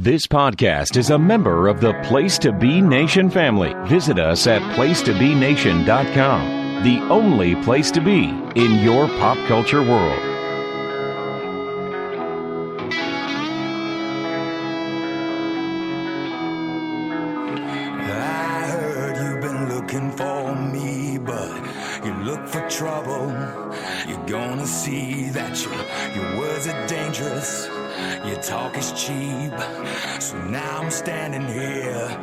This podcast is a member of the Place to Be Nation family. Visit us at placetobenation.com, the only place to be in your pop culture world. I heard you've been looking for me, but you look for trouble. You're gonna see that your words are dangerous. Your talk is cheap. So now I'm standing here.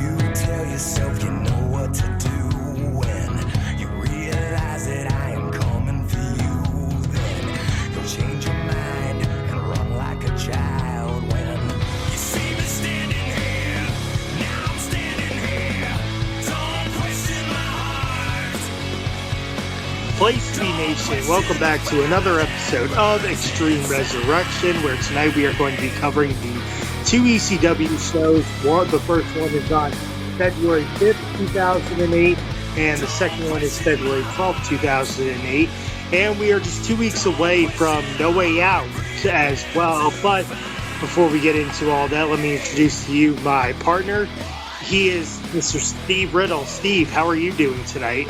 You tell yourself you know what to do when you realize that I am coming for you. Then you'll change your mind and run like a child when you see me standing here. Now I'm standing here. Don't question my heart. Place to Be Nation, welcome back to another episode of Extreme Resurrection, where tonight we are going to be covering the two ECW shows. The first one is on February 5th, 2008, and the second one is February 12th, 2008. And we are just 2 weeks away from No Way Out as well. But before we get into all that, let me introduce to you my partner. He is Mr. Steve Riddle. Steve, how are you doing tonight?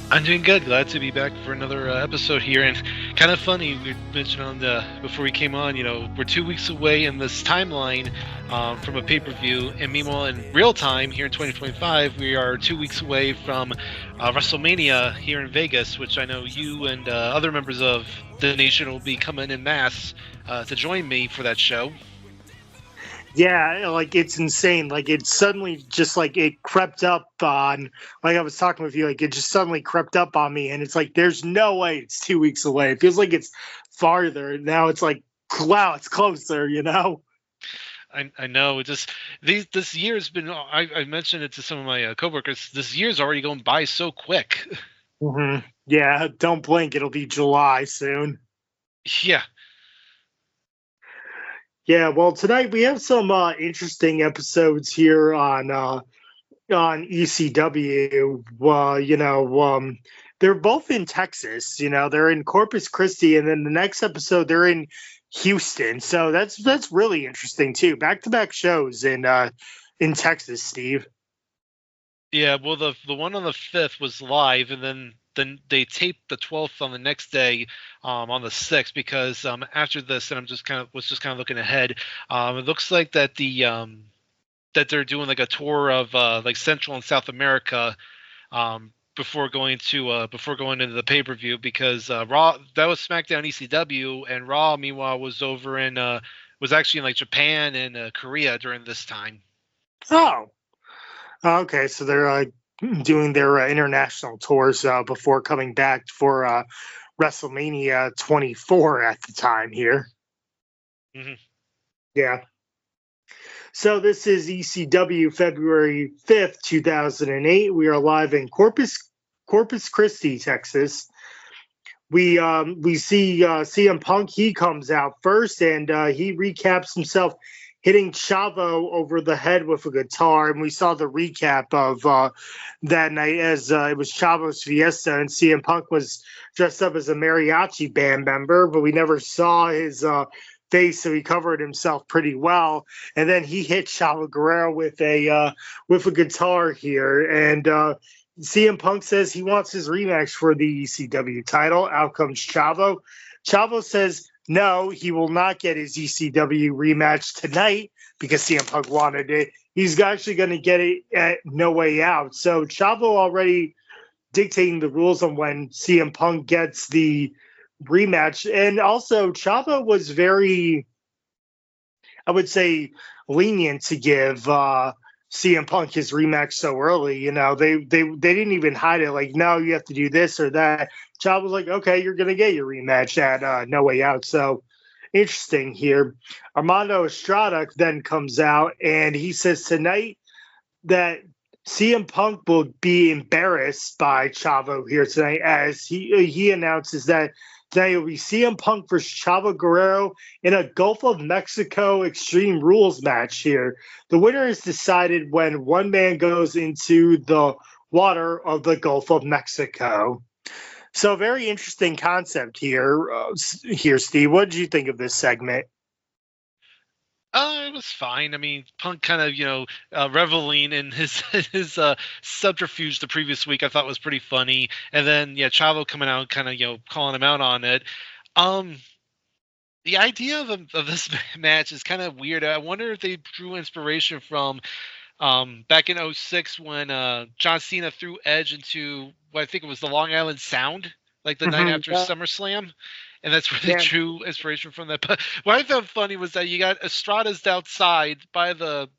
I'm doing good. Glad to be back for another episode here. And kind of funny, we mentioned before we came on, we're 2 weeks away in this timeline from a pay-per-view. And meanwhile, in real time here in 2025, we are 2 weeks away from WrestleMania here in Vegas, which I know you and other members of the nation will be coming en masse to join me for that show. Yeah, it's insane. It suddenly just it crept up on, I was talking with you, it just suddenly crept up on me, and it's there's no way it's 2 weeks away. It feels like it's farther. Now it's wow, it's closer, I know. It just this year has been. I mentioned it to some of my coworkers. This year's already going by so quick. Mm-hmm. Yeah, don't blink. It'll be July soon. Yeah. Yeah, well, tonight we have some interesting episodes here on ECW. They're both in Texas. They're in Corpus Christi, and then the next episode they're in Houston. So that's really interesting too. Back-to-back shows in Texas, Steve. Yeah, well, the one on the 5th was live, and then they taped the 12th on the next day on the 6th, because after this, and was just kind of looking ahead, it looks like that that they're doing a tour of Central and South America before going into the pay-per-view, because Raw, that was SmackDown ECW, and Raw meanwhile was over in was actually in Japan and Korea during this time. Oh, okay, so they're doing their international tours before coming back for WrestleMania 24 at the time here. Mm-hmm. Yeah. So this is ECW February 5th, 2008. We are live in Corpus Christi, Texas. We see CM Punk. He comes out first, and he recaps himself hitting Chavo over the head with a guitar. And we saw the recap of that night as it was Chavo's Fiesta, and CM Punk was dressed up as a mariachi band member, but we never saw his face, so he covered himself pretty well. And then he hit Chavo Guerrero with a guitar here. And CM Punk says he wants his rematch for the ECW title. Out comes Chavo. Chavo says no, he will not get his ECW rematch tonight because CM Punk wanted it. He's actually going to get it at No Way Out. So Chavo already dictating the rules on when CM Punk gets the rematch. And also Chavo was very, I would say, lenient to give CM Punk his rematch so early. They didn't even hide it. No, you have to do this or that. Chavo was like, okay, you're going to get your rematch at No Way Out. So interesting here. Armando Estrada then comes out, and he says tonight that CM Punk will be embarrassed by Chavo here tonight, as he announces that tonight will be CM Punk versus Chavo Guerrero in a Gulf of Mexico Extreme Rules match here. The winner is decided when one man goes into the water of the Gulf of Mexico. So very interesting concept here, Steve. What did you think of this segment? It was fine. I mean, Punk kind of, reveling in his his subterfuge the previous week, I thought was pretty funny. And then, yeah, Chavo coming out, kind of, calling him out on it. The idea of this match is kind of weird. I wonder if they drew inspiration from back in '06 when John Cena threw Edge into what I think it was the Long Island Sound, like the night after SummerSlam. And that's where they drew inspiration from that. But what I found funny was that you got Estrada's outside by the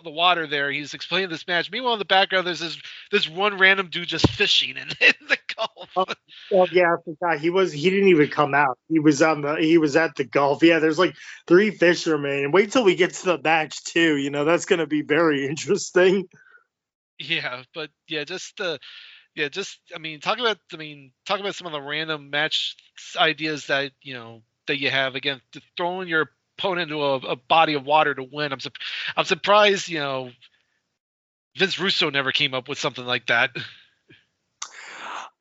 water there. He's explaining this match. Meanwhile, in the background, there's this one random dude just fishing in the Gulf. Oh yeah, I forgot. He didn't even come out. He was at the Gulf. Yeah, there's like 3 fishermen. And wait till we get to the match too. That's gonna be very interesting. Yeah, but yeah, talk about some of the random match ideas that that you have. Again, throwing your opponent into a body of water to win. I'm surprised Vince Russo never came up with something like that.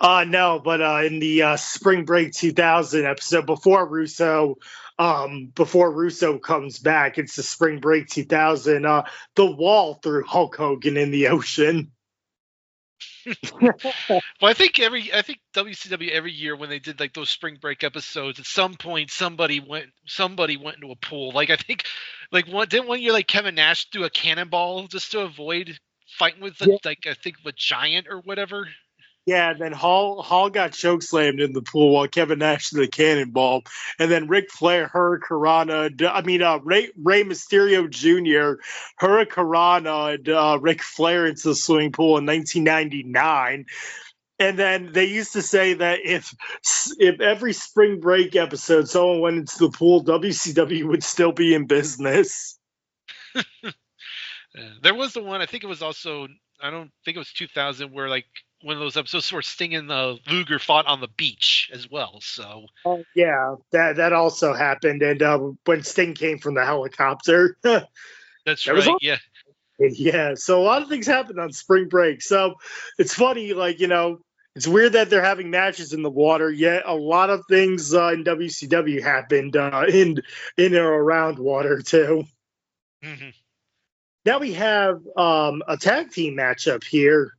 No, but in the Spring Break 2000 episode before Russo comes back, it's the Spring Break 2000. The Wall threw Hulk Hogan in the ocean. Well, I think WCW every year when they did like those Spring Break episodes, at some point somebody went into a pool. Like I think, didn't one year like Kevin Nash do a cannonball just to avoid fighting with a giant or whatever. Yeah, and then Hall got chokeslammed in the pool while Kevin Nash did the cannonball, and then Ric Flair, Rey Mysterio Jr., Hurricanrana, and Ric Flair into the swimming pool in 1999. And then they used to say that if every Spring Break episode someone went into the pool, WCW would still be in business. There was the one, I think it was also, I don't think it was 2000, where like one of those episodes where Sting and Luger fought on the beach as well. So yeah, that also happened, and when Sting came from the helicopter, that's right. Yeah, yeah. So a lot of things happened on Spring Break. So it's funny, it's weird that they're having matches in the water. Yet a lot of things in WCW happened in or around water too. Mm-hmm. Now we have a tag team matchup here.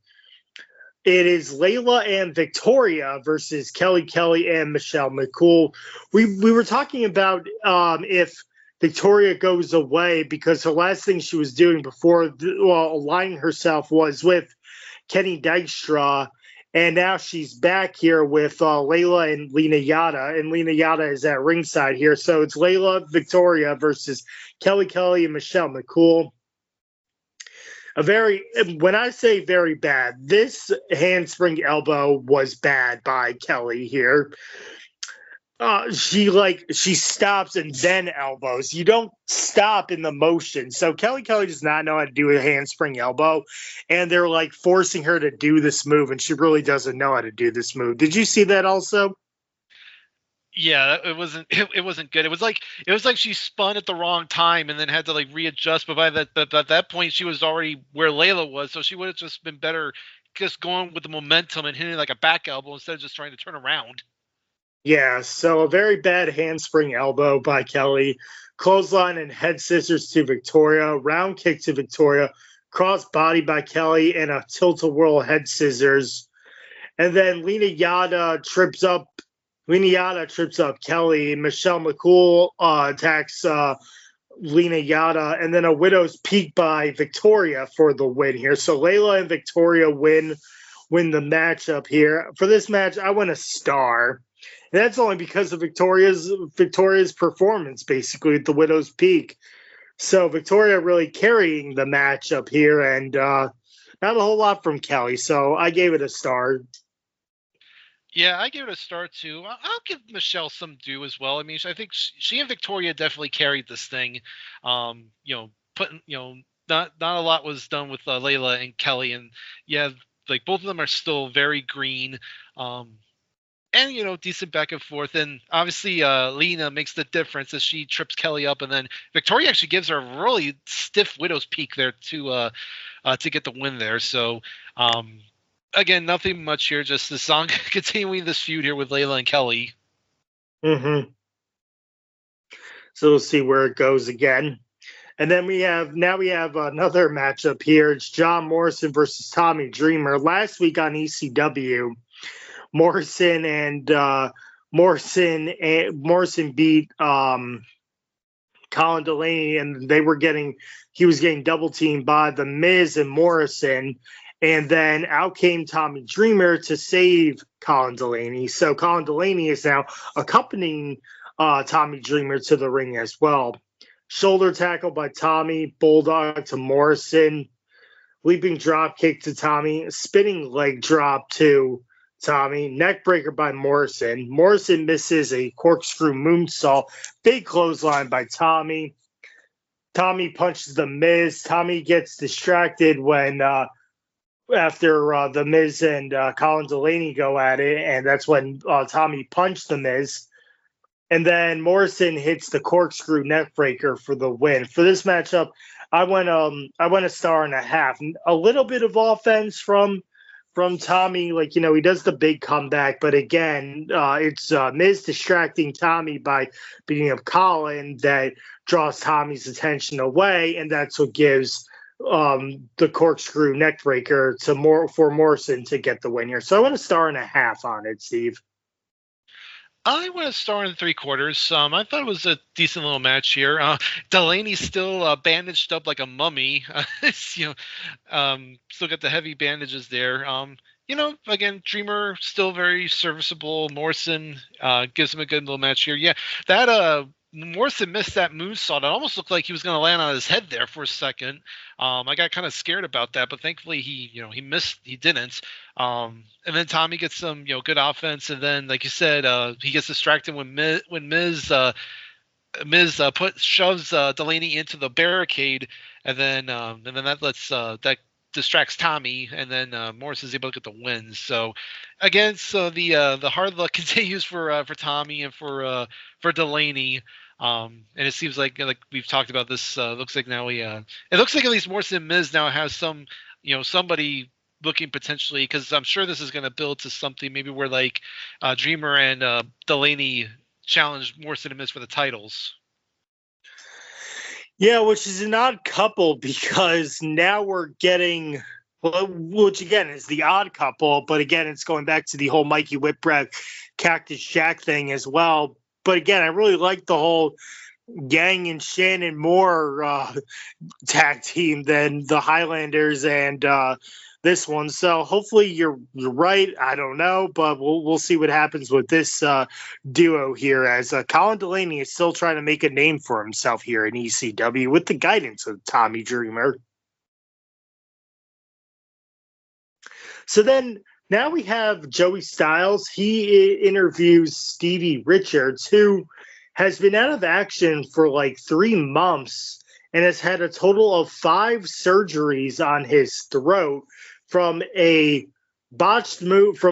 It is Layla and Victoria versus Kelly and Michelle McCool. We were talking about if Victoria goes away, because the last thing she was doing before aligning herself was with Kenny Dykstra, and now she's back here with Layla and Lena Yada, and Lena Yada is at ringside here. So it's Layla, Victoria versus Kelly and Michelle McCool. When I say very bad, this handspring elbow was bad by Kelly here. She stops and then elbows. You don't stop in the motion. So Kelly does not know how to do a handspring elbow, and they're like forcing her to do this move, and she really doesn't know how to do this move. Did you see that also? Yeah, it wasn't good. It was like she spun at the wrong time and then had to like readjust. But by that point, she was already where Layla was, so she would have just been better just going with the momentum and hitting like a back elbow instead of just trying to turn around. Yeah, so a very bad handspring elbow by Kelly, clothesline and head scissors to Victoria, round kick to Victoria, cross body by Kelly, and a tilt-a-whirl head scissors. And then Lena Yada trips up Kelly. Michelle McCool attacks Lena Yada, and then a widow's peak by Victoria for the win here. So Layla and Victoria win the matchup here. For this match, I went a star. And that's only because of Victoria's performance, basically, at the widow's peak. So Victoria really carrying the match up here, and not a whole lot from Kelly. So I gave it a star. Yeah, I give it a star too. I'll give Michelle some due as well. I mean, I think she and Victoria definitely carried this thing. Not a lot was done with Layla and Kelly, and yeah, like both of them are still very green. And decent back and forth, and obviously Lena makes the difference as she trips Kelly up, and then Victoria actually gives her a really stiff widow's peak there to get the win there. So again, nothing much here, just the song continuing this feud here with Layla and Kelly. Mm-hmm. So we'll see where it goes again. And then we have another matchup here. It's John Morrison versus Tommy Dreamer. Last week on ECW, Morrison beat Colin Delaney, and he was getting double teamed by the Miz and Morrison. And then out came Tommy Dreamer to save Colin Delaney. So Colin Delaney is now accompanying Tommy Dreamer to the ring as well. Shoulder tackle by Tommy, bulldog to Morrison, leaping drop kick to Tommy, spinning leg drop to Tommy, neck breaker by Morrison. Morrison misses a corkscrew moonsault, big clothesline by Tommy. Tommy punches the Miz. Tommy gets distracted when after the Miz and Colin Delaney go at it, and that's when Tommy punched the Miz. And then Morrison hits the corkscrew neck breaker for the win. For this matchup, I went a star and a half. A little bit of offense from Tommy, like, you know, he does the big comeback, but again, it's Miz distracting Tommy by beating up Colin that draws Tommy's attention away, and that's what gives the corkscrew neck breaker for Morrison to get the win here. So I went a star and a half on it, Steve. I went a star and 3/4. I thought it was a decent little match here. Delaney's still bandaged up like a mummy. Still got the heavy bandages there. Again, Dreamer still very serviceable. Morrison gives him a good little match here. Yeah, that Morrison missed that moonsault. It almost looked like he was going to land on his head there for a second. I got kind of scared about that, but thankfully he missed. He didn't. And then Tommy gets some good offense, and then like you said, he gets distracted when Miz shoves Delaney into the barricade, and then that distracts Tommy, and then Morris is able to get the win. So again, the hard luck continues for Tommy and for Delaney. And it seems like we've talked about this. Looks like now it looks like at least Morrison and Miz now has some somebody looking potentially, because I'm sure this is going to build to something maybe where like Dreamer and Delaney challenge Morrison and Miz for the titles. Yeah, which is an odd couple because now we're getting, which again is the odd couple, but again, it's going back to the whole Mikey Whipwreck, Cactus Jack thing as well. But again, I really like the whole Gang and Shannon Moore tag team than the Highlanders and this one. So hopefully you're right. I don't know, but we'll see what happens with this duo here, as Colin Delaney is still trying to make a name for himself here in ECW with the guidance of Tommy Dreamer. So then now we have Joey Styles. He interviews Stevie Richards, who has been out of action for like 3 months and has had a total of 5 surgeries on his throat from a botched move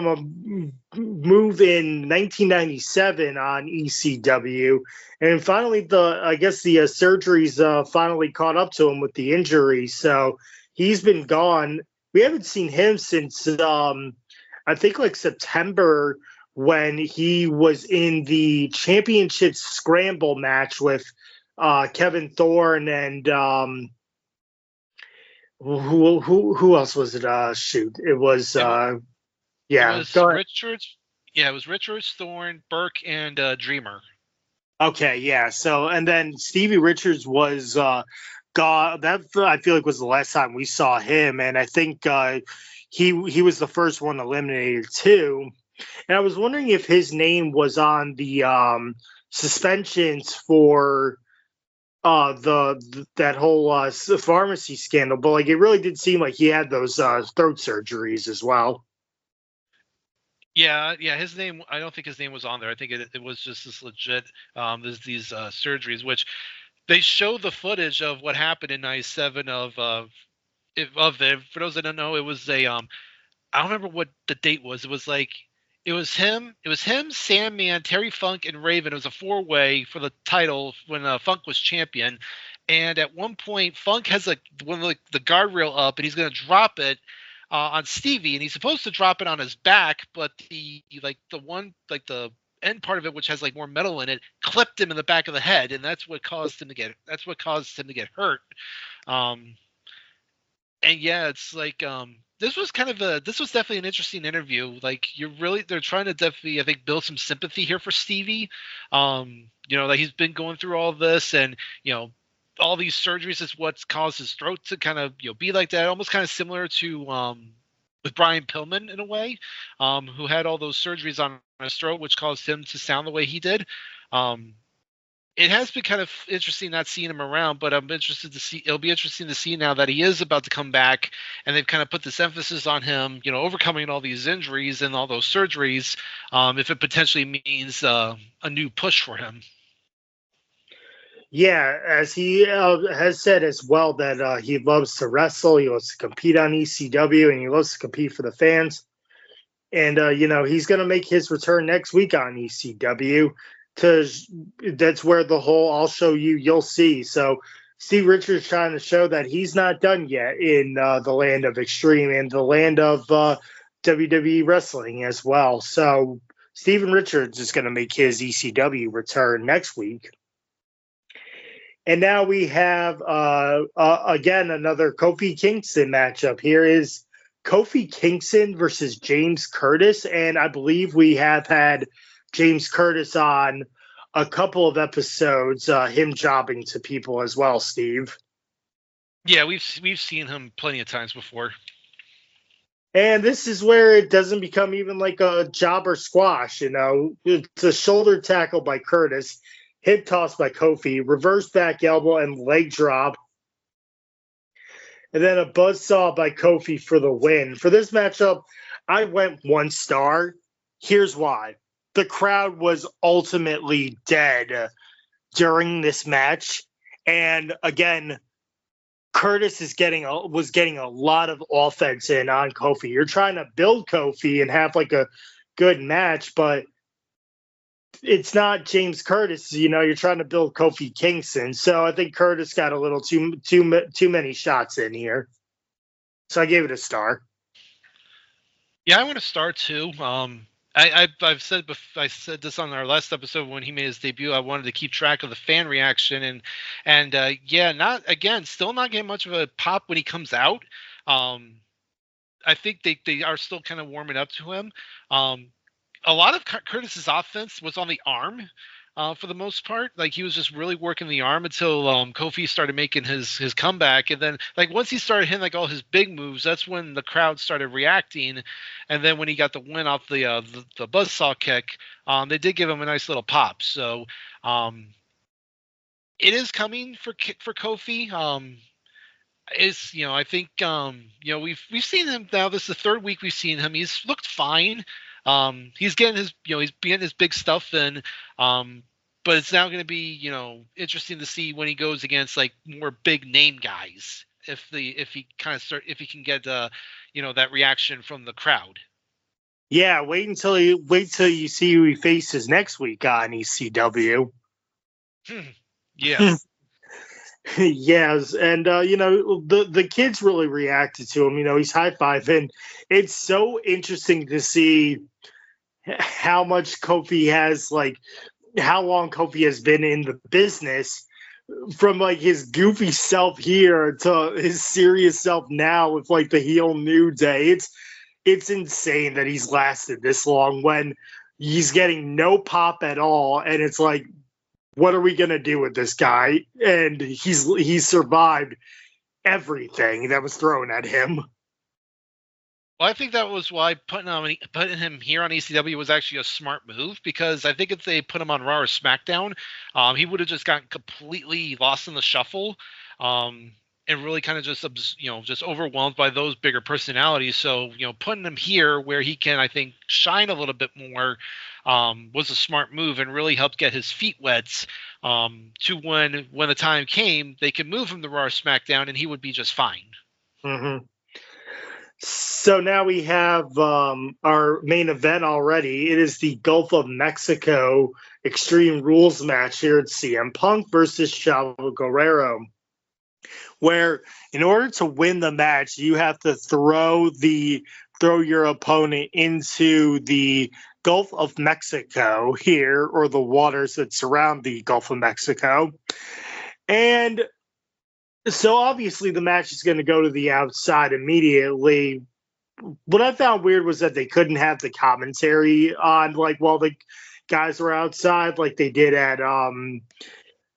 in 1997 on ECW. And finally, the surgeries finally caught up to him with the injury. So he's been gone. We haven't seen him since I think like September, when he was in the championship scramble match with Kevin Thorne and who else was it? It was Richards. Yeah, it was Richards, Thorne, Burke, and Dreamer. Okay, yeah. So and then Stevie Richards was gone. That I feel like was the last time we saw him, and I think he was the first one eliminated too. And I was wondering if his name was on the suspensions for that whole pharmacy scandal, but like it really did seem like he had those throat surgeries as well. Yeah, his name, I don't think his name was on there. I think it was just this legit these surgeries, which they show the footage of what happened in '97 of them. For those that don't know, it was a I don't remember what the date was. It was him, Sandman, Terry Funk, and Raven. It was a 4-way for the title when Funk was champion. And at one point, Funk has the guardrail up, and he's going to drop it on Stevie, and he's supposed to drop it on his back, but the end part of it, which has like more metal in it, clipped him in the back of the head, and that's what caused him to get hurt. And yeah, it's like this was definitely an interesting interview. Like they're trying to definitely, I think, build some sympathy here for Stevie. Like he's been going through all this, and all these surgeries is what's caused his throat to kind of be like that, almost kind of similar to with Brian Pillman in a way, who had all those surgeries on his throat, which caused him to sound the way he did. It has been kind of interesting not seeing him around, but I'm interested to see. It'll be interesting to see now that he is about to come back, and they've kind of put this emphasis on him, overcoming all these injuries and all those surgeries. If it potentially means a new push for him. Yeah, as he has said as well that he loves to wrestle, he loves to compete on ECW, and he loves to compete for the fans. And he's going to make his return next week on ECW. That's where the whole "I'll show you, you'll see." So Steve Richards trying to show that he's not done yet in the land of Extreme and the land of WWE wrestling as well. So Steven Richards is going to make his ECW return next week. And now we have again another Kofi Kingston matchup. Here is Kofi Kingston versus James Curtis, and I believe we have had James Curtis on a couple of episodes, him jobbing to people as well, Steve. Yeah, we've seen him plenty of times before. And this is where it doesn't become even like a jobber squash, It's a shoulder tackle by Curtis, hip toss by Kofi, reverse back elbow and leg drop. And then a buzzsaw by Kofi for the win. For this matchup, I went 1 star. Here's why. The crowd was ultimately dead during this match. And again, Curtis was getting a lot of offense in on Kofi. You're trying to build Kofi and have like a good match, but it's not James Curtis. You're trying to build Kofi Kingston. So I think Curtis got a little too many shots in here. So I gave it a star. Yeah, I want a star too. I said this on our last episode when he made his debut. I wanted to keep track of the fan reaction, and still not getting much of a pop when he comes out. I think they are still kind of warming up to him. A lot of Curtis's offense was on the arm for the most part. Like he was just really working the arm until Kofi started making his comeback, and then like once he started hitting like all his big moves, that's when the crowd started reacting. And then when he got the win off the buzzsaw kick, they did give him a nice little pop. So it is coming for Kofi. I think we've seen him now. This is the 3rd week we've seen him. He's looked fine. He's getting he's getting his big stuff in. But it's now going to be, interesting to see when he goes against like more big name guys, if he can get that reaction from the crowd. Yeah, wait till you see who he faces next week on ECW. Yeah. Yes, and the kids really reacted to him. He's high-fiving. It's so interesting to see how much Kofi has, like, how long Kofi has been in the business, from like his goofy self here to his serious self now with like the heel New Day. It's insane that he's lasted this long when he's getting no pop at all, and it's like, what are we gonna do with this guy? And he's survived everything that was thrown at him. Well, I think that was why putting him here on ECW was actually a smart move, because I think if they put him on Raw or SmackDown, he would have just gotten completely lost in the shuffle, and really kind of just overwhelmed by those bigger personalities. So putting him here where he can, I think, shine a little bit more was a smart move and really helped get his feet wet. To when the time came, they could move him to Raw or SmackDown and he would be just fine. Mm-hmm. So now we have our main event already. It is the Gulf of Mexico Extreme Rules match here at CM Punk versus Chavo Guerrero, where in order to win the match, you have to throw the throw your opponent into the Gulf of Mexico here, or the waters that surround the Gulf of Mexico. And so obviously the match is going to go to the outside immediately. What I found weird was that they couldn't have the commentary on, like, while the guys were outside, like they did at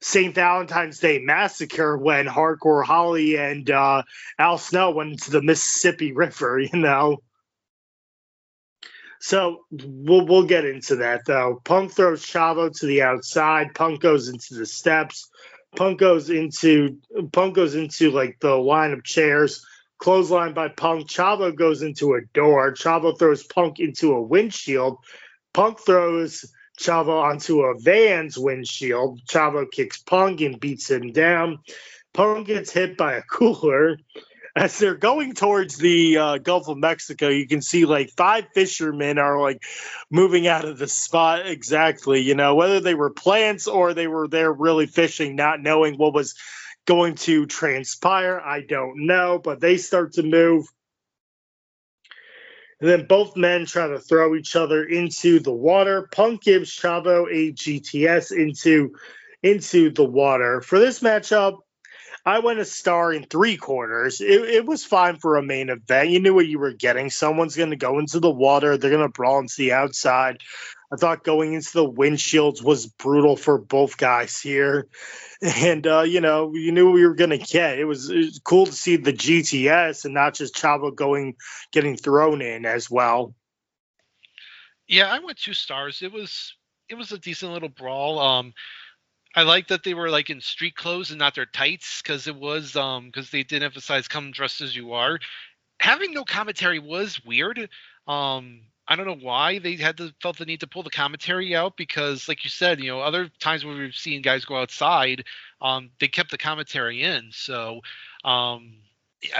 St. Valentine's Day Massacre when Hardcore Holly and Al Snow went into the Mississippi River, you know. So we'll get into that, though. Punk throws Chavo to the outside. Punk goes into the steps. Punk goes into like the line of chairs. Clothesline by Punk. Chavo goes into a door. Chavo throws Punk into a windshield. Punk throws Chavo onto a van's windshield. Chavo kicks Punk and beats him down. Punk gets hit by a cooler. As they're going towards the Gulf of Mexico, you can see like 5 fishermen are like moving out of the spot exactly, you know, whether they were plants or they were there really fishing, not knowing what was going to transpire. I don't know, but they start to move. And then both men try to throw each other into the water. Punk gives Chavo a GTS into the water. For this matchup, I went a star and 3/4. It was fine for a main event. You knew what you were getting. Someone's going to go into the water. They're going to brawl into the outside. I thought going into the windshields was brutal for both guys here. And, you know, you knew what we were going to get. It was cool to see the GTS and not just Chavo getting thrown in as well. Yeah, I went 2 stars. It was a decent little brawl. I like that they were like in street clothes and not their tights, because they did emphasize come dressed as you are. Having no commentary was weird. I don't know why they felt the need to pull the commentary out, because like you said, you know, other times when we've seen guys go outside, they kept the commentary in. So I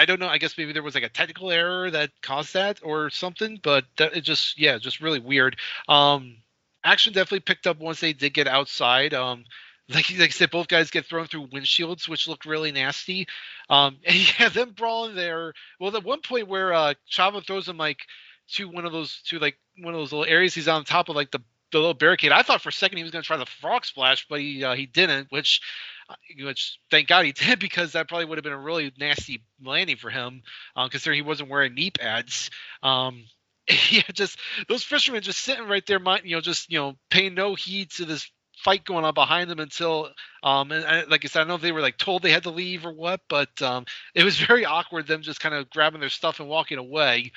don't know. I guess maybe there was like a technical error that caused that or something, but just really weird. Action definitely picked up once they did get outside. Like I said, both guys get thrown through windshields, which looked really nasty. And yeah, them brawling there. Well, at one point where Chavo throws him like to one of those little areas he's on top of, like the little barricade. I thought for a second he was going to try the frog splash, but he didn't, which thank God he did, because that probably would have been a really nasty landing for him, considering he wasn't wearing knee pads. Yeah, just those fishermen just sitting right there, paying no heed to this fight going on behind them until like I said, I don't know if they were like told they had to leave or what, but it was very awkward, them just kind of grabbing their stuff and walking away.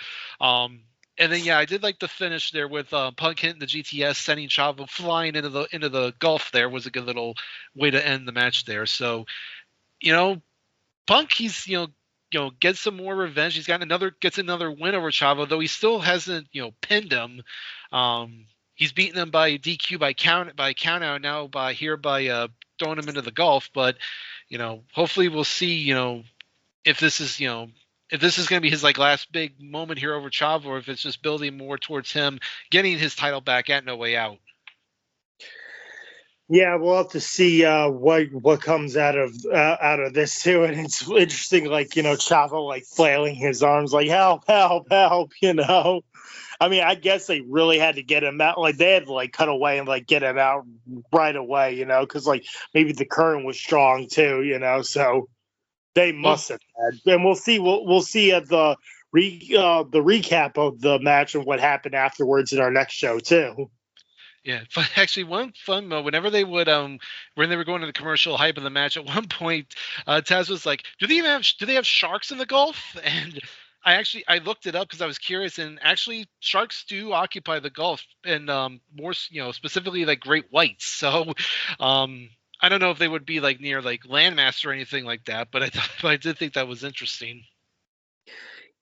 And then I did like the finish there with Punk hitting the GTS, sending Chavo flying into the Gulf. There was a good little way to end the match there. So, Punk, he's gets some more revenge. He's gets another win over Chavo, though he still hasn't pinned him. He's beaten him by DQ by count out now by throwing him into the Gulf. But hopefully we'll see if this is going to be his like last big moment here over Chavo, or if it's just building more towards him getting his title back at No Way Out. Yeah, we'll have to see what comes out of this too. And it's interesting, like Chavo like flailing his arms, like help, help, help. I mean, I guess they really had to get him out. Like they had to like cut away and like get him out right away, because like maybe the current was strong too, So they must have had. And we'll see. We'll see at the recap of the match and what happened afterwards in our next show too. Yeah, but actually, one fun moment whenever they would when they were going to the commercial hype of the match, at one point, Taz was like, "Do they have sharks in the Gulf?" And I looked it up because I was curious, and actually, sharks do occupy the Gulf, and more specifically like great whites. So, I don't know if they would be like near like landmass or anything like that, but I did think that was interesting.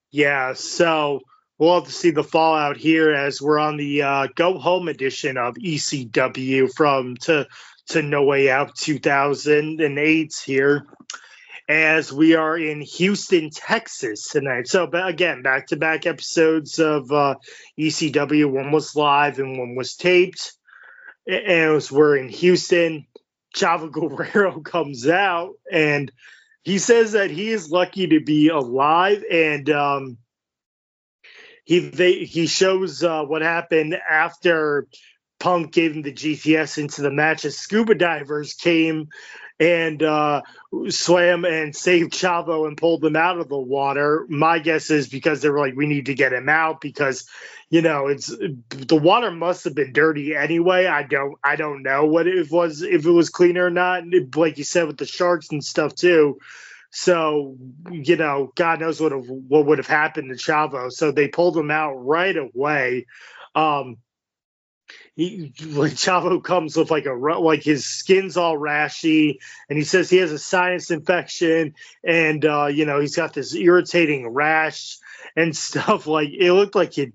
Yeah, so we'll have to see the fallout here as we're on the go home edition of ECW from to No Way Out 2008 here, as we are in Houston, Texas tonight. So again, back-to-back episodes of ECW. One was live and one was taped. And we're in Houston. Chavo Guerrero comes out and he says that he is lucky to be alive, and he shows what happened after Punk gave him the GTS into the match as scuba divers came and swam and saved Chavo and pulled him out of the water. My guess is because they were like, we need to get him out because, it's the water must have been dirty anyway. I don't know what it was, if it was clean or not. Like you said, with the sharks and stuff too. So, God knows what would have happened to Chavo. So they pulled him out right away. Chavo comes with like his skin's all rashy, and he says he has a sinus infection, and he's got this irritating rash and stuff. Like it looked like it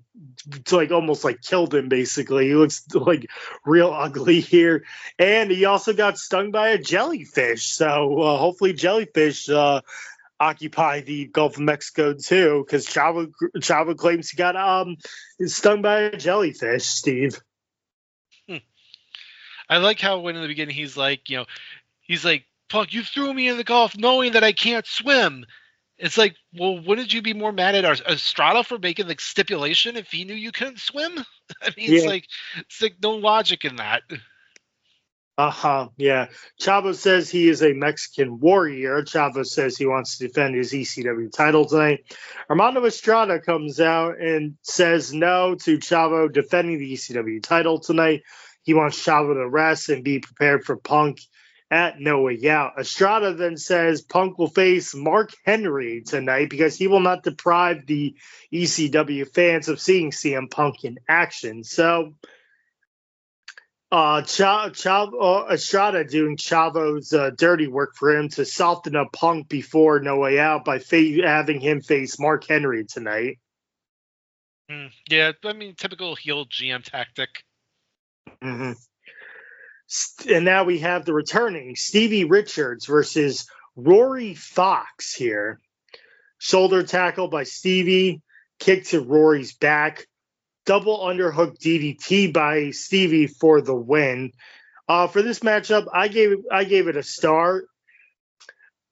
almost like killed him. Basically, he looks like real ugly here, and he also got stung by a jellyfish. So hopefully, jellyfish occupy the Gulf of Mexico too, because Chavo claims he got stung by a jellyfish. Steve. I like how when in the beginning he's like, Punk, you threw me in the Gulf knowing that I can't swim. It's like, well, wouldn't you be more mad at Estrada for making the stipulation if he knew you couldn't swim? I mean, yeah. It's like no logic in that. Yeah. Chavo says he is a Mexican warrior. Chavo says he wants to defend his ECW title tonight. Armando Estrada comes out and says no to Chavo defending the ECW title tonight. He wants Chavo to rest and be prepared for Punk at No Way Out. Estrada then says Punk will face Mark Henry tonight because he will not deprive the ECW fans of seeing CM Punk in action. So, Estrada doing Chavo's dirty work for him to soften up Punk before No Way Out by having him face Mark Henry tonight. Yeah, I mean, typical heel GM tactic. Mm-hmm. And now we have the returning Stevie Richards versus Rory Fox here. Shoulder tackle by Stevie, kick to Rory's back, double underhook DDT by Stevie for the win. For this matchup, I gave it a star.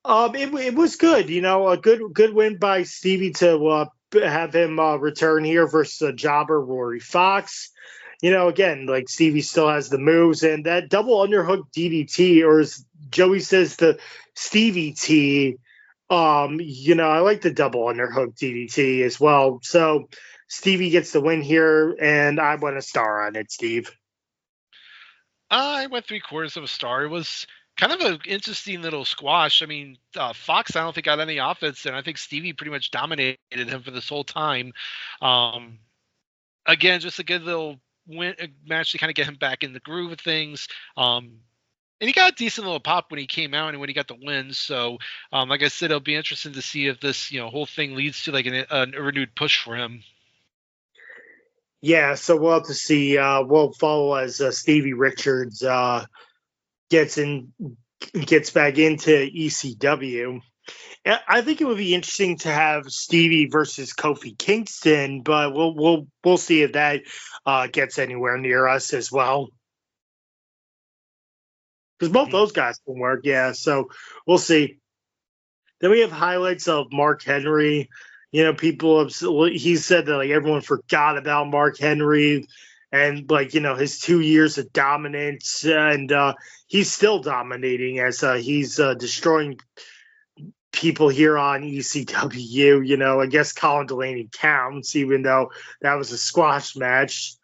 It was good, a good win by Stevie to have him return here versus a jobber Rory Fox. Again, like Stevie still has the moves, and that double underhook DDT, or as Joey says, the Stevie T. I like the double underhook DDT as well. So Stevie gets the win here, and I went a star on it, Steve. I went 3/4 of a star. It was kind of an interesting little squash. I mean, Fox, I don't think got any offense, and I think Stevie pretty much dominated him for this whole time. Again, just a good little match to kind of get him back in the groove of things. And he got a decent little pop when he came out and when he got the win. So, like I said, it'll be interesting to see if this, whole thing leads to like a renewed push for him. Yeah, so we'll have to see. We'll follow as Stevie Richards gets back into ECW. I think it would be interesting to have Stevie versus Kofi Kingston, but we'll see if that gets anywhere near us as well. Because both those guys can work, yeah. So we'll see. Then we have highlights of Mark Henry. He said that like everyone forgot about Mark Henry and his 2 years of dominance, and he's still dominating as he's destroying people here on ECW. I guess Colin Delaney counts, even though that was a squash match.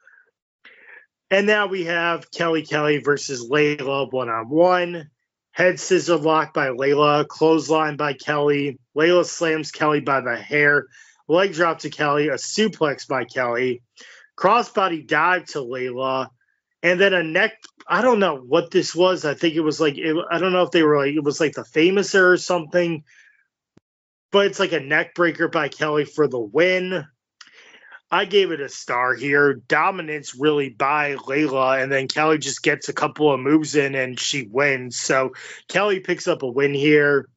And now we have Kelly versus Layla 1-on-1. Head scissor lock by Layla, clothesline by Kelly. Layla slams Kelly by the hair. Leg drop to Kelly, a suplex by Kelly. Crossbody dive to Layla. And then a neck, I don't know what this was. I think it was I don't know if they were it was like the Famouser or something. But it's like a neck breaker by Kelly for the win. I gave it a star here. Dominance really by Layla, and then Kelly just gets a couple of moves in and she wins. So Kelly picks up a win here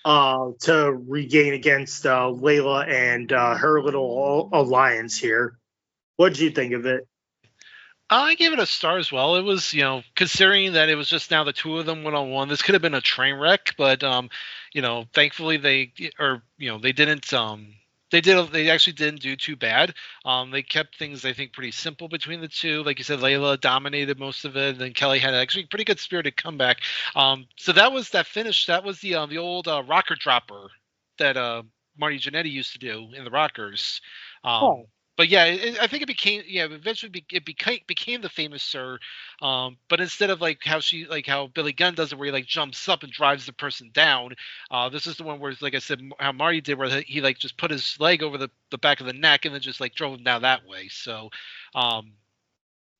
to regain against Layla and her little alliance here. What did you think of it? I gave it a star as well. It was, considering that it was just now the two of them 1-on-1, this could have been a train wreck, but, thankfully they didn't, They actually didn't do too bad. They kept things, I think, pretty simple between the two. Like you said, Layla dominated most of it, and then Kelly had actually a pretty good spirited comeback. So that was that finish. That was the old rocker dropper that Marty Jannetty used to do in the Rockers. But yeah, I think it became eventually it became the famous Sir. But instead of like how Billy Gunn does it, where he like jumps up and drives the person down, this is the one where, like I said, how Marty did, where he like just put his leg over the back of the neck and then just like drove him down that way. So,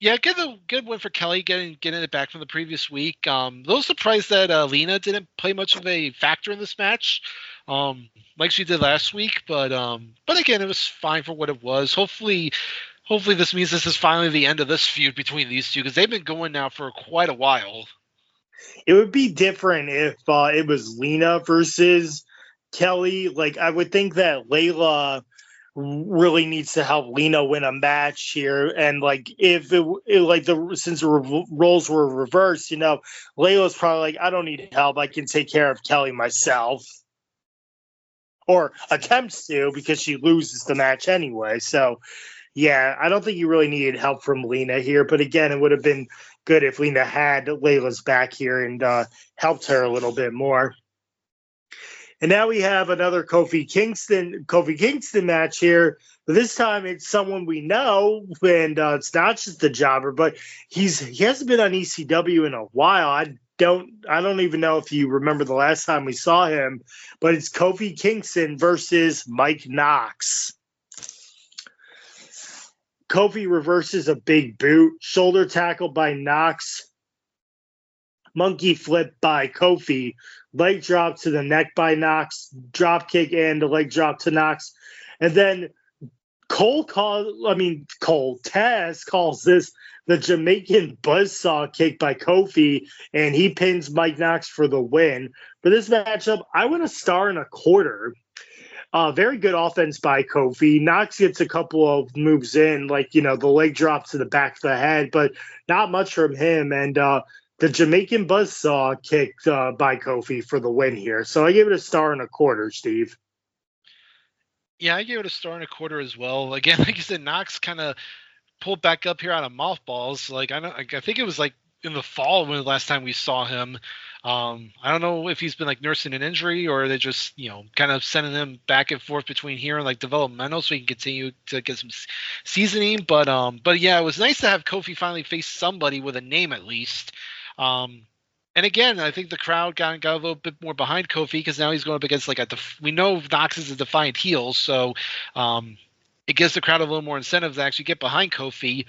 yeah, good win for Kelly getting it back from the previous week. A little surprised that Lena didn't play much of a factor in this match, like she did last week. But again, it was fine for what it was. Hopefully this means this is finally the end of this feud between these two, because they've been going now for quite a while. It would be different if it was Lena versus Kelly. Like, I would think that Layla really needs to help Lena win a match here, and like if since the roles were reversed, Layla's probably like, I don't need help, I can take care of Kelly myself, or attempts to, because she loses the match anyway. So yeah, I don't think you really needed help from Lena here, but again, it would have been good if Lena had Layla's back here and helped her a little bit more. And now we have another Kofi Kingston match here. But this time it's someone we know, and it's not just the jobber, but he hasn't been on ECW in a while. I don't even know if you remember the last time we saw him, but it's Kofi Kingston versus Mike Knox. Kofi reverses a big boot, shoulder tackle by Knox, monkey flip by Kofi, leg drop to the neck by Knox, drop kick and a leg drop to Knox. And then Taz calls this the Jamaican buzzsaw kick by Kofi, and he pins Mike Knox for the win. For this matchup, I went a star and a quarter. Very good offense by Kofi. Knox gets a couple of moves in, like, the leg drop to the back of the head, but not much from him. And the Jamaican buzzsaw kick by Kofi for the win here. So I gave it a star and a quarter, Steve. Yeah, I gave it a star and a quarter as well. Again, like you said, Knox kind of pulled back up here out of mothballs. Like, I think it was like in the fall when the last time we saw him. I don't know if he's been like nursing an injury, or they just, kind of sending him back and forth between here and like developmental so he can continue to get some seasoning. But yeah, it was nice to have Kofi finally face somebody with a name at least. And again, I think the crowd got a little bit more behind Kofi, because now he's going up against we know Knox is a defiant heel, so it gives the crowd a little more incentive to actually get behind Kofi.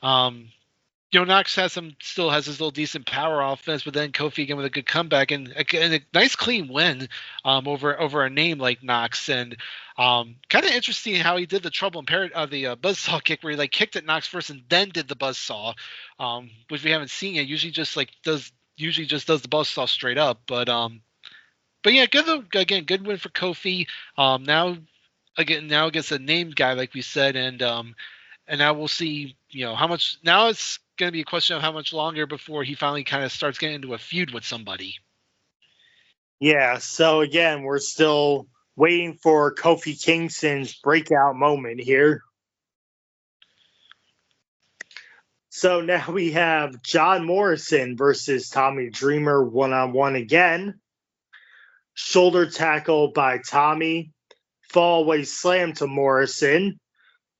Knox still has his little decent power offense, but then Kofi again with a good comeback and a nice clean win over a name like Knox. And kind of interesting how he did the trouble and the buzzsaw kick, where he like kicked at Knox first and then did the buzzsaw, which we haven't seen yet. Usually just does the buzzsaw straight up. But yeah, good win for Kofi. Now against a named guy like we said, and now we'll see how much. Now it's going to be a question of how much longer before he finally kind of starts getting into a feud with somebody. Yeah, so again, we're still waiting for Kofi Kingston's breakout moment here. So now we have John Morrison versus Tommy Dreamer one-on-one again. Shoulder tackle by Tommy. Fallaway slam to Morrison.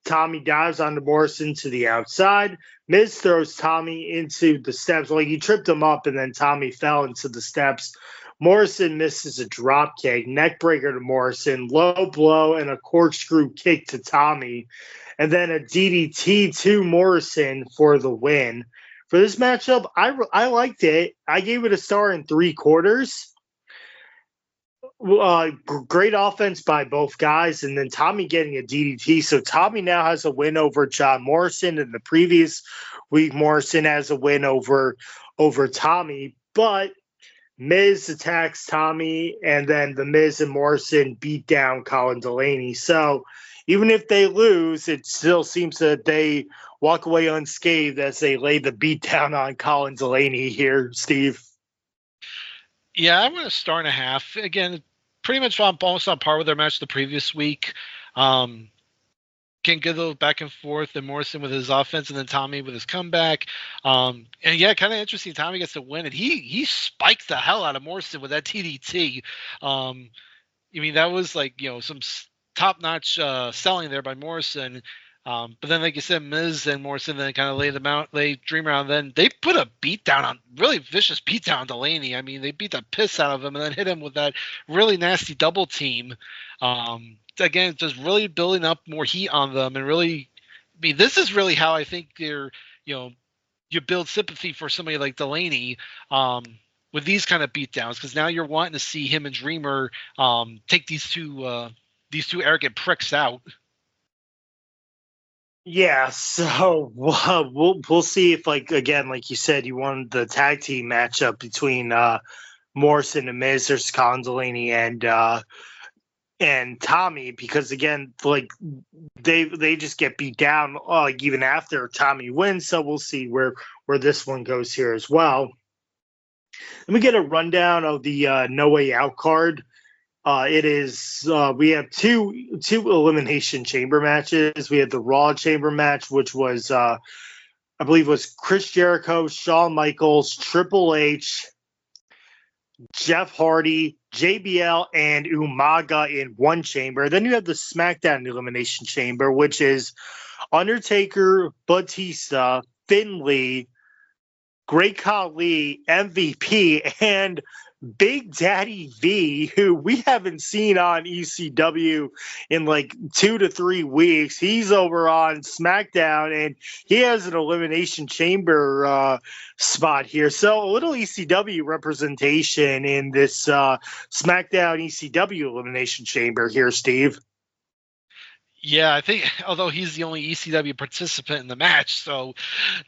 Tommy dives onto Morrison to the outside. Miz throws Tommy into the steps. Like, he tripped him up, and then Tommy fell into the steps. Morrison misses a drop kick, neck breaker to Morrison, low blow, and a corkscrew kick to Tommy, and then a DDT to Morrison for the win. For this matchup, I liked it. I gave it a star and 3/4. Great offense by both guys, and then Tommy getting a DDT. So Tommy now has a win over John Morrison, and the previous week Morrison has a win over Tommy. But Miz attacks Tommy, and then the Miz and Morrison beat down Colin Delaney. So even if they lose, it still seems that they walk away unscathed as they lay the beat down on Colin Delaney here, Steve. Yeah, I went a star and a half. Again, pretty much almost on par with their match the previous week. Can get a little back and forth, and Morrison with his offense, and then Tommy with his comeback. And yeah, kind of interesting. Tommy gets to win, and he spikes the hell out of Morrison with that TDT. I mean, that was like, some top-notch selling there by Morrison. But then, like you said, Miz and Morrison then kind of lay Dreamer out. Then they put a really vicious beatdown on Delaney. I mean, they beat the piss out of him and then hit him with that really nasty double team. Again, just really building up more heat on them, and really, I mean, this is really how I think you build sympathy for somebody like Delaney with these kind of beatdowns, because now you're wanting to see him and Dreamer take these two arrogant pricks out. Yeah, so we'll see if, like you said, you wanted the tag team matchup between Morrison and Miz versus Khan, Delaney, and Tommy, because again, like they just get beat down even after Tommy wins. So we'll see where this one goes here as well. Let me get a rundown of the No Way Out card. It is we have two Elimination Chamber matches. We had the Raw Chamber match, which was I believe was Chris Jericho, Shawn Michaels, Triple H, Jeff Hardy, JBL, and Umaga in one chamber. Then you have the SmackDown Elimination Chamber, which is Undertaker, Batista, Finlay, Great Khali, MVP, and Big Daddy V, who we haven't seen on ECW in like 2 to 3 weeks. He's over on SmackDown, and he has an Elimination Chamber spot here. So a little ECW representation in this SmackDown ECW Elimination Chamber here, Steve. Yeah, I think, although he's the only ECW participant in the match, so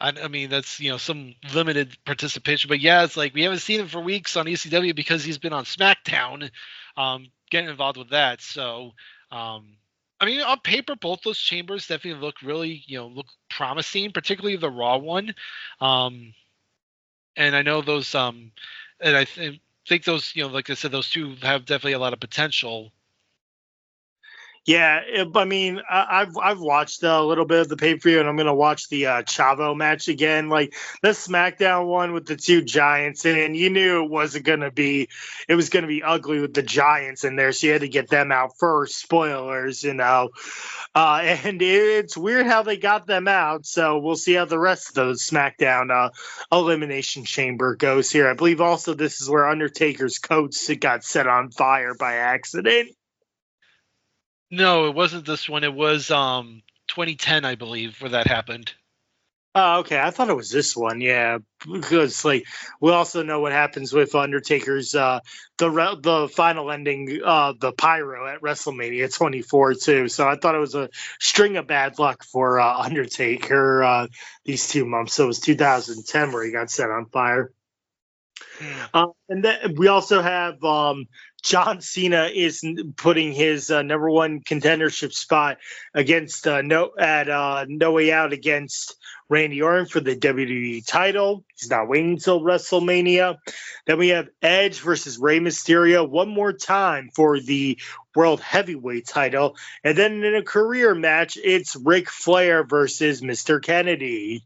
I mean that's some limited participation. But yeah, it's like we haven't seen him for weeks on ECW because he's been on SmackDown, getting involved with that. So I mean, on paper, both those chambers definitely look really look promising, particularly the Raw one. And I know those and I think those like I said, those two have definitely a lot of potential. Yeah, I mean, I've watched a little bit of the pay-per-view, and I'm gonna watch the Chavo match again. Like the SmackDown one with the two Giants, and you knew it was gonna be ugly with the Giants in there, so you had to get them out first. Spoilers, and it's weird how they got them out. So we'll see how the rest of the SmackDown Elimination Chamber goes here. I believe also this is where Undertaker's coat got set on fire by accident. No, it wasn't this one. It was 2010, I believe, where that happened. Oh, okay. I thought it was this one. Yeah, because like we also know what happens with Undertaker's the final ending, the pyro at WrestleMania 24 too. So I thought it was a string of bad luck for Undertaker these 2 months. So it was 2010 where he got set on fire. And then we also have John Cena is putting his number one contendership spot against No Way Out against Randy Orton for the WWE title. He's not waiting until WrestleMania. Then we have Edge versus Rey Mysterio one more time for the World Heavyweight title. And then in a career match, it's Ric Flair versus Mr. Kennedy.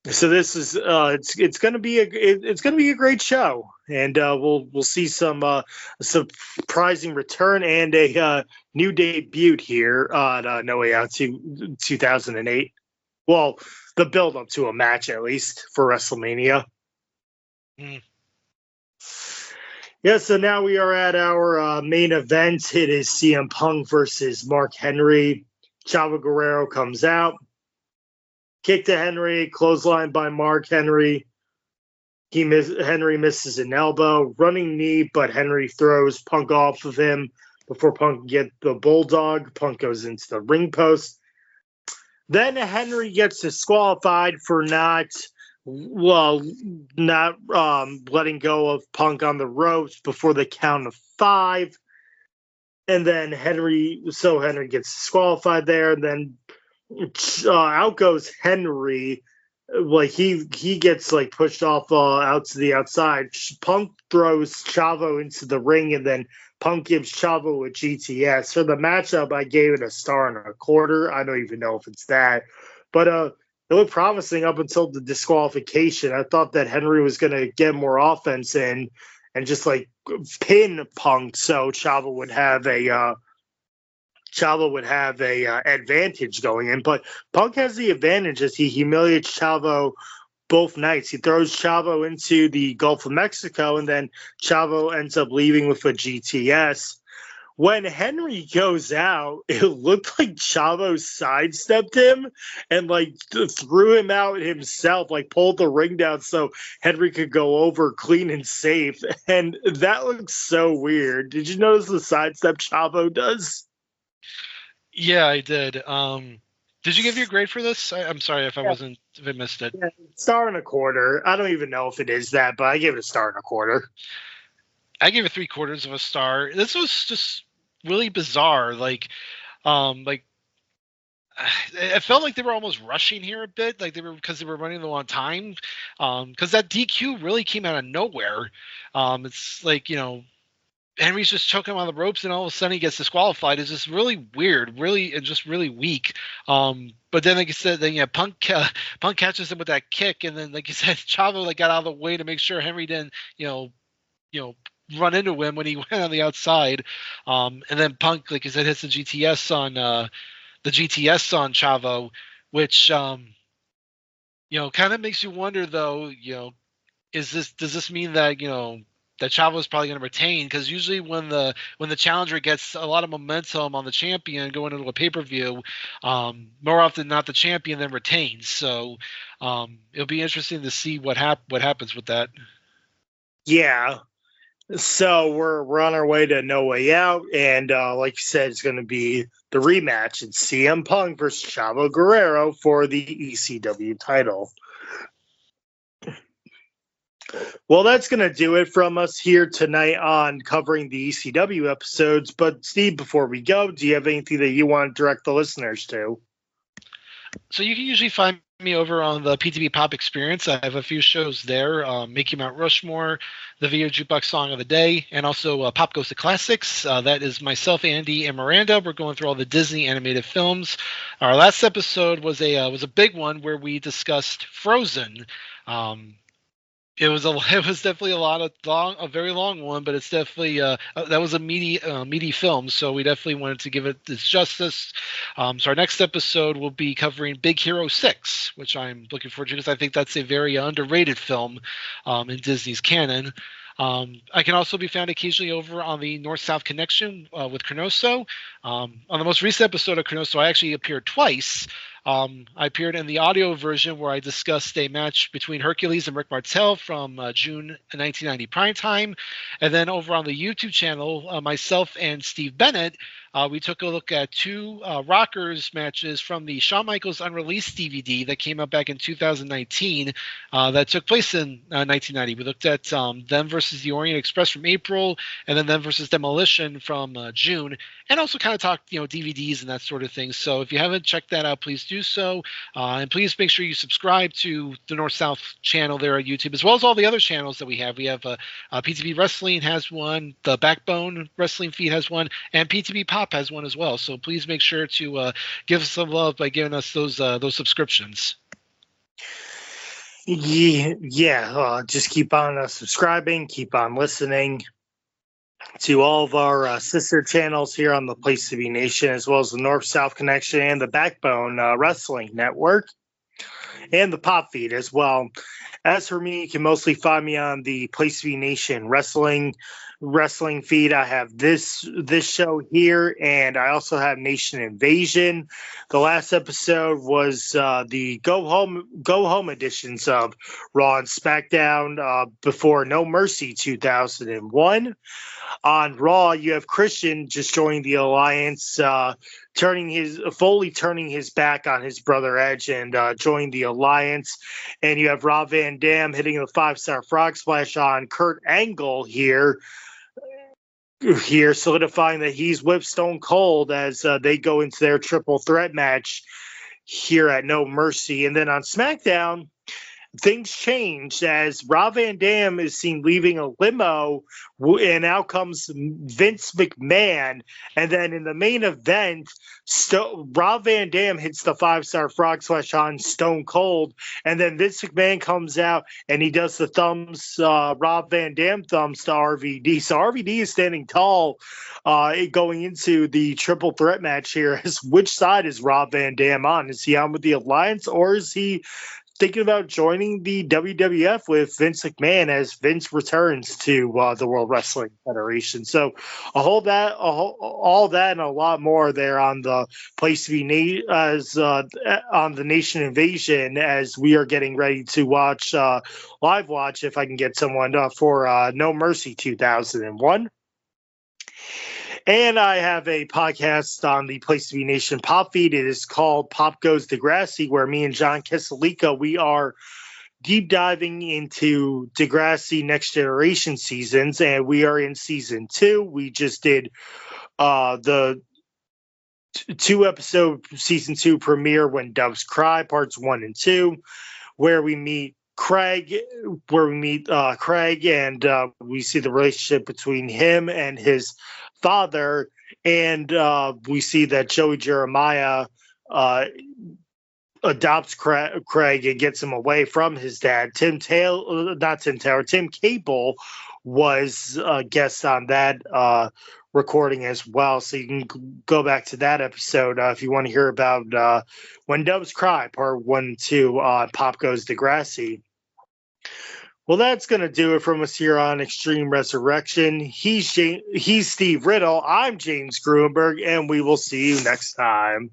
So this is it's going to be a great show, and we'll see some surprising return and a new debut here on No Way Out 2008. Well, the build up to a match at least for WrestleMania. Yeah, so now we are at our main event. It is CM Punk versus Mark Henry. Chavo Guerrero comes out. Kick to Henry, clothesline by Mark Henry. Henry misses an elbow, running knee, but Henry throws Punk off of him before Punk can get the bulldog. Punk goes into the ring post. Then Henry gets disqualified for not letting go of Punk on the ropes before the count of 5. And then Henry gets disqualified there, and then out goes Henry like he gets like pushed off out to the outside. Punk throws Chavo into the ring, and then Punk gives Chavo a GTS. For the matchup, I gave it a 1.25. I don't even know if it's that, but it looked promising up until the disqualification. I thought that Henry was going to get more offense in and just like pin Punk, so Chavo would have a advantage going in, but Punk has the advantage as he humiliates Chavo both nights. He throws Chavo into the Gulf of Mexico, and then Chavo ends up leaving with a GTS. When Henry goes out, it looked like Chavo sidestepped him and like threw him out himself, like pulled the ring down so Henry could go over clean and safe. And that looks so weird. Did you notice the sidestep Chavo does? Yeah, I did. Did you give your grade for this? I'm sorry if I missed it. Yeah, 1.25. I don't even know if it is that, but I gave it a 1.25. I gave it 3/4 of a star. This was just really bizarre. Like, it felt like they were almost rushing here a bit, like because they were running low on time. Because that DQ really came out of nowhere. It's like, Henry's just choking him on the ropes, and all of a sudden he gets disqualified. It's just really weird, and just really weak. But then, like you said, Punk catches him with that kick, and then, like you said, Chavo got out of the way to make sure Henry didn't, run into him when he went on the outside. And then Punk, like you said, hits the GTS on Chavo, which kind of makes you wonder, though. Does this mean that that Chavo is probably going to retain? Because usually when the challenger gets a lot of momentum on the champion going into a pay-per-view, more often than not the champion then retains. So it'll be interesting to see what happens with that. Yeah. So we're on our way to No Way Out, and like you said, it's going to be the rematch. It's CM Punk versus Chavo Guerrero for the ECW title. Well, that's going to do it from us here tonight on covering the ECW episodes. But Steve, before we go, do you have anything that you want to direct the listeners to? So you can usually find me over on the PTB Pop Experience. I have a few shows there, Making Mount Rushmore, the Video Jukebox Song of the Day, and also Pop Goes to Classics. That is myself, Andy, and Miranda. We're going through all the Disney animated films. Our last episode was a big one where we discussed Frozen. It was definitely a very long one, but it's definitely that was a meaty film, so we definitely wanted to give it its justice. So our next episode will be covering Big Hero 6, which I'm looking forward to because I think that's a very underrated film in Disney's canon. I can also be found occasionally over on the North-South Connection with Cronoso. On the most recent episode of Cronoso, I actually appeared twice. I appeared in the audio version where I discussed a match between Hercules and Rick Martel from June 1990 primetime. And then over on the YouTube channel, myself and Steve Bennett, we took a look at two Rockers matches from the Shawn Michaels unreleased DVD that came out back in 2019 that took place in 1990. We looked at them versus the Orient Express from April, and then them versus Demolition from June, and also kind of talked DVDs and that sort of thing. So if you haven't checked that out, please do so. And please make sure you subscribe to the North-South channel there at YouTube, as well as all the other channels that we have. We have PTB Wrestling has one, the Backbone Wrestling feed has one, and PTB Pop has one as well. So please make sure to give us some love by giving us those subscriptions. Yeah. Just keep on subscribing, keep on listening to all of our sister channels here on the Place to Be Nation, as well as the North-South Connection and the Backbone Wrestling Network, and the Pop feed as well. As for me, you can mostly find me on the Place to Be Nation wrestling feed. I have this show here, and I also have Nation Invasion. The last episode was the go home editions of Raw and SmackDown before No Mercy 2001. On Raw, you have Christian just joining the alliance, turning his back on his brother Edge and joining the alliance. And you have Rob Van Dam hitting the 5-star frog splash on Kurt Angle here, solidifying that he's with Stone Cold as they go into their triple threat match here at No Mercy. And then on SmackDown, things changed as Rob Van Dam is seen leaving a limo, and out comes Vince McMahon. And then in the main event, Rob Van Dam hits the 5-star frog splash on Stone Cold, and then Vince McMahon comes out and he does the thumbs, Rob Van Dam thumbs to RVD. So RVD is standing tall going into the triple threat match here. Which side is Rob Van Dam on? Is he on with the Alliance, or is he thinking about joining the WWF with Vince McMahon as Vince returns to the World Wrestling Federation? So all that and a lot more there on the Place to Be on the Nation Invasion, as we are getting ready to watch live watch, if I can get someone for No Mercy 2001. And I have a podcast on the Place to Be Nation Pop feed. It is called Pop Goes Degrassi, where me and John Kesselika, we are deep diving into Degrassi Next Generation seasons, and we are in season 2. We just did the 2-episode season 2 premiere, When Doves Cry, parts 1 and 2, where we meet Craig, and we see the relationship between him and his father, and we see that Joey Jeremiah adopts Craig and gets him away from his dad. Tim Cable was a guest on that recording as well, so you can go back to that episode if you want to hear about When Doves Cry, part 1 and 2 on Pop Goes Degrassi. Well, that's going to do it from us here on Extreme Resurrection. He's Steve Riddle. I'm James Gruenberg, and we will see you next time.